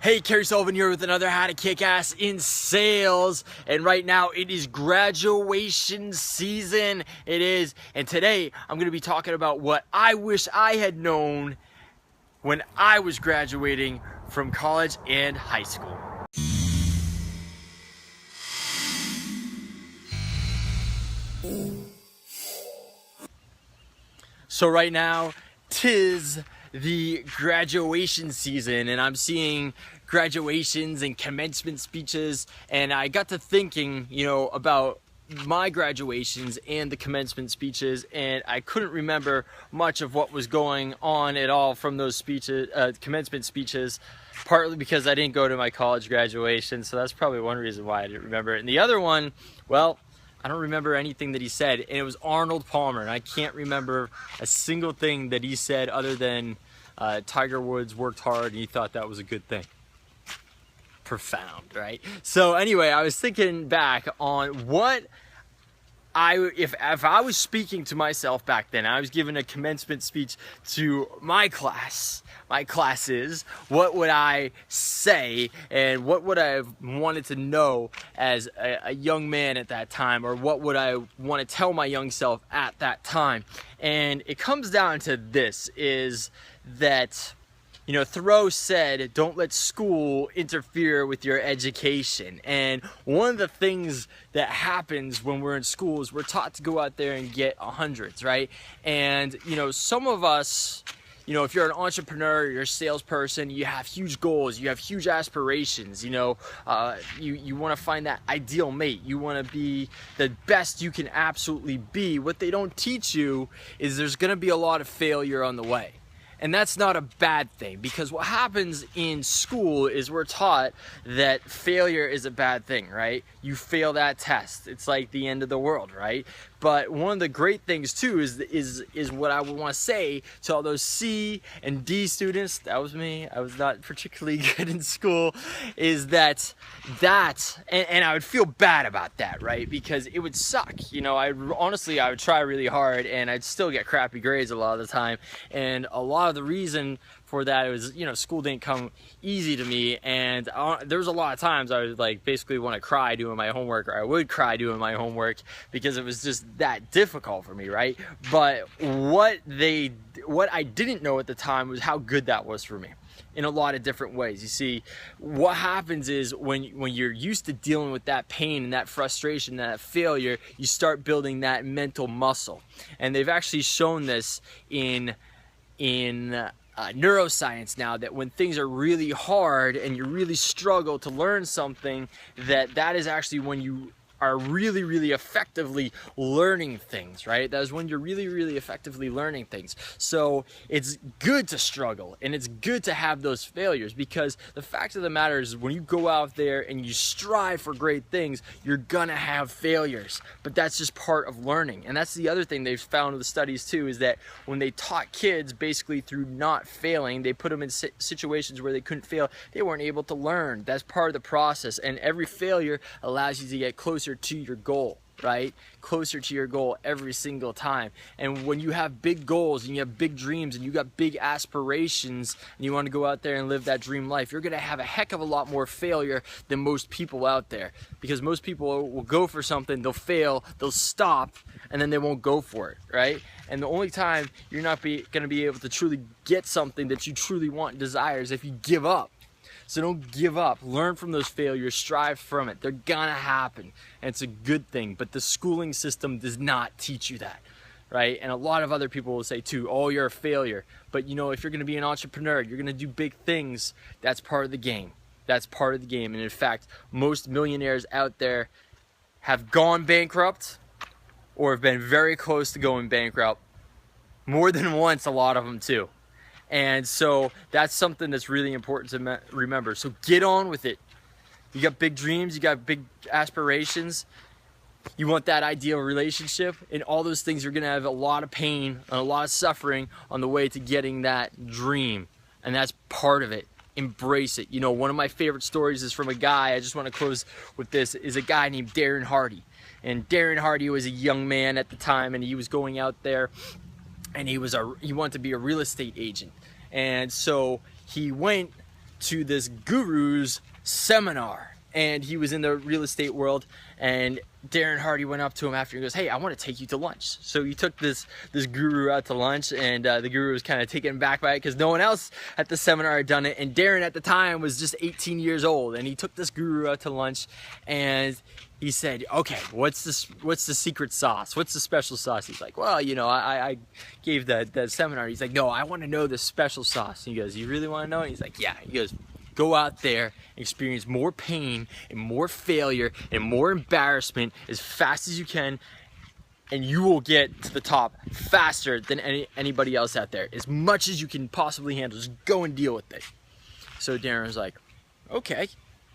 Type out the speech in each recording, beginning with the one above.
Hey, Kerry Sullivan here with another How to Kick Ass in Sales. And right now it is graduation season. It is. And today I'm going to be talking about what I wish I had known when I was graduating from college and high school. So right now, 'tis the graduation season, and I'm seeing graduations and commencement speeches, and I got to thinking, about my graduations and the commencement speeches, and I couldn't remember much of what was going on at all from those speeches, commencement speeches, partly because I didn't go to my college graduation, so that's probably one reason why I didn't remember it. And the other one, well, I don't remember anything that he said, and it was Arnold Palmer, and I can't remember a single thing that he said other than Tiger Woods worked hard and he thought that was a good thing. Profound, right? So anyway, I was thinking back on what if I was speaking to myself back then, I was giving a commencement speech to my classes, what would I say and what would I have wanted to know as a young man at that time, or what would I want to tell my young self at that time? And it comes down to this, is that Thoreau said, don't let school interfere with your education. And one of the things that happens when we're in school is we're taught to go out there and get hundreds, right? And, some of us, if you're an entrepreneur, you're a salesperson, you have huge goals, you have huge aspirations, you want to find that ideal mate, you want to be the best you can absolutely be. What they don't teach you is there's going to be a lot of failure on the way. And that's not a bad thing, because what happens in school is we're taught that failure is a bad thing, right? You fail that test, it's like the end of the world, right? But one of the great things too is what I would want to say to all those C and D students, that was me, I was not particularly good in school, is that and I would feel bad about that, right? Because it would suck, I would try really hard and I'd still get crappy grades a lot of the time. And a lot of the reason for that was, school didn't come easy to me, and there was a lot of times I would basically want to cry doing my homework, or I would cry doing my homework because it was just that difficult for me, right? But what I didn't know at the time was how good that was for me in a lot of different ways. You see, what happens is when you're used to dealing with that pain and that frustration, that failure, you start building that mental muscle. And they've actually shown this in neuroscience now, that when things are really hard and you really struggle to learn something, that is actually when you are really, really effectively learning things, right? That is when you're really, really effectively learning things. So it's good to struggle and it's good to have those failures, because the fact of the matter is when you go out there and you strive for great things, you're gonna have failures, but that's just part of learning. And that's the other thing they've found with the studies too, is that when they taught kids basically through not failing, they put them in situations where they couldn't fail, they weren't able to learn. That's part of the process, and every failure allows you to get closer to your goal, right? Closer to your goal every single time. And when you have big goals and you have big dreams and you got big aspirations and you want to go out there and live that dream life, you're going to have a heck of a lot more failure than most people out there, because most people will go for something, they'll fail, they'll stop, and then they won't go for it, right? And the only time you're not going to be able to truly get something that you truly want and desire is if you give up. So don't give up. Learn from those failures, strive from it. They're gonna happen, and it's a good thing. But the schooling system does not teach you that, right? And a lot of other people will say too, oh, you're a failure. But if you're gonna be an entrepreneur, you're gonna do big things, that's part of the game. That's part of the game. And in fact, most millionaires out there have gone bankrupt or have been very close to going bankrupt. More than once, a lot of them too. And so that's something that's really important to remember. So get on with it. You got big dreams, you got big aspirations, you want that ideal relationship, and all those things, you're gonna have a lot of pain and a lot of suffering on the way to getting that dream. And that's part of it. Embrace it. One of my favorite stories is from a guy, I just want to close with this, is a guy named Darren Hardy. And Darren Hardy was a young man at the time, and he was going out there and he wanted to be a real estate agent. And so he went to this guru's seminar, and he was in the real estate world, and Darren Hardy went up to him after and goes, hey, I want to take you to lunch. So he took this guru out to lunch, and the guru was kind of taken back by it because no one else at the seminar had done it, and Darren at the time was just 18 years old, and he took this guru out to lunch, and he said, okay, what's the secret sauce? What's the special sauce? He's like, well, you know, I gave that seminar. He's like, no, I want to know the special sauce. And he goes, you really want to know? And he's like, yeah. He goes, go out there and experience more pain and more failure and more embarrassment as fast as you can, and you will get to the top faster than anybody else out there. As much as you can possibly handle, just go and deal with it. So Darren was like, okay,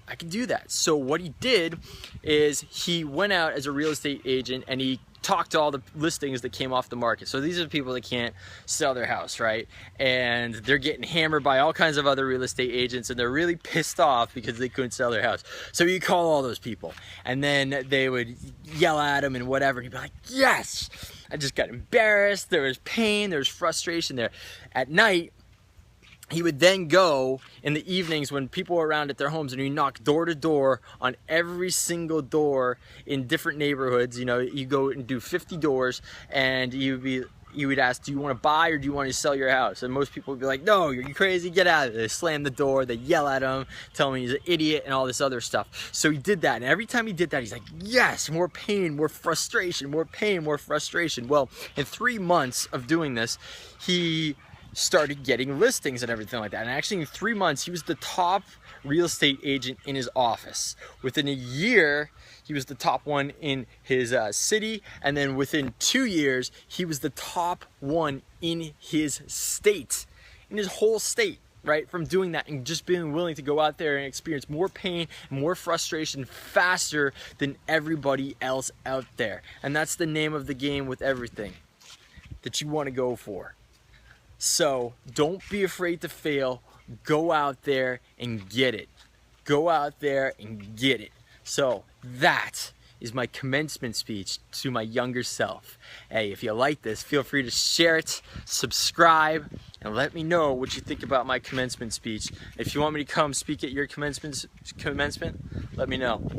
I can do that. So what he did is he went out as a real estate agent and he talked to all the listings that came off the market. So these are the people that can't sell their house, right? And they're getting hammered by all kinds of other real estate agents, and they're really pissed off because they couldn't sell their house. So you call all those people, and then they would yell at him and whatever, and he'd be like, yes, I just got embarrassed. There was pain, there was frustration there. At night, he would then go in the evenings when people were around at their homes, and he'd knock door to door on every single door in different neighborhoods. You know, you go and do 50 doors, and you would ask, do you want to buy or do you want to sell your house? And most people would be like, no, you're crazy, get out of there. They slam the door, they yell at him, tell him he's an idiot and all this other stuff. So he did that, and every time he did that, he's like, yes, more pain, more frustration, more pain, more frustration. Well, in 3 months of doing this, he started getting listings and everything like that. And actually in 3 months, he was the top real estate agent in his office. Within a year, he was the top one in his city. And then within 2 years, he was the top one in his state, in his whole state, right? From doing that and just being willing to go out there and experience more pain, more frustration faster than everybody else out there. And that's the name of the game with everything that you want to go for. So don't be afraid to fail. Go out there and get it. Go out there and get it. So that is my commencement speech to my younger self. Hey, if you like this, feel free to share it, subscribe, and let me know what you think about my commencement speech. If you want me to come speak at your commencement, let me know.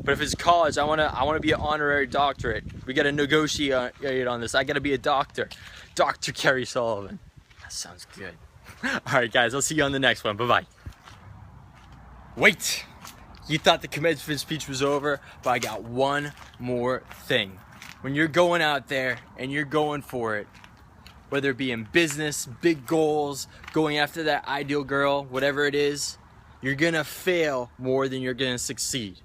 But if it's college, I wanna be an honorary doctorate. We gotta negotiate on this. I gotta be a doctor. Dr. Kerry Sullivan. That sounds good. All right, guys, I'll see you on the next one. Bye-bye. Wait, you thought the commencement speech was over, but I got one more thing. When you're going out there and you're going for it, whether it be in business, big goals, going after that ideal girl, whatever it is, you're gonna fail more than you're gonna succeed,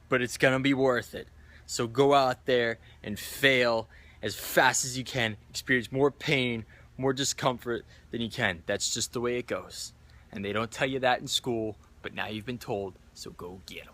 but it's gonna be worth it. So go out there and fail as fast as you can, experience more pain, more discomfort than you can. That's just the way it goes. And they don't tell you that in school, but now you've been told, so go get them.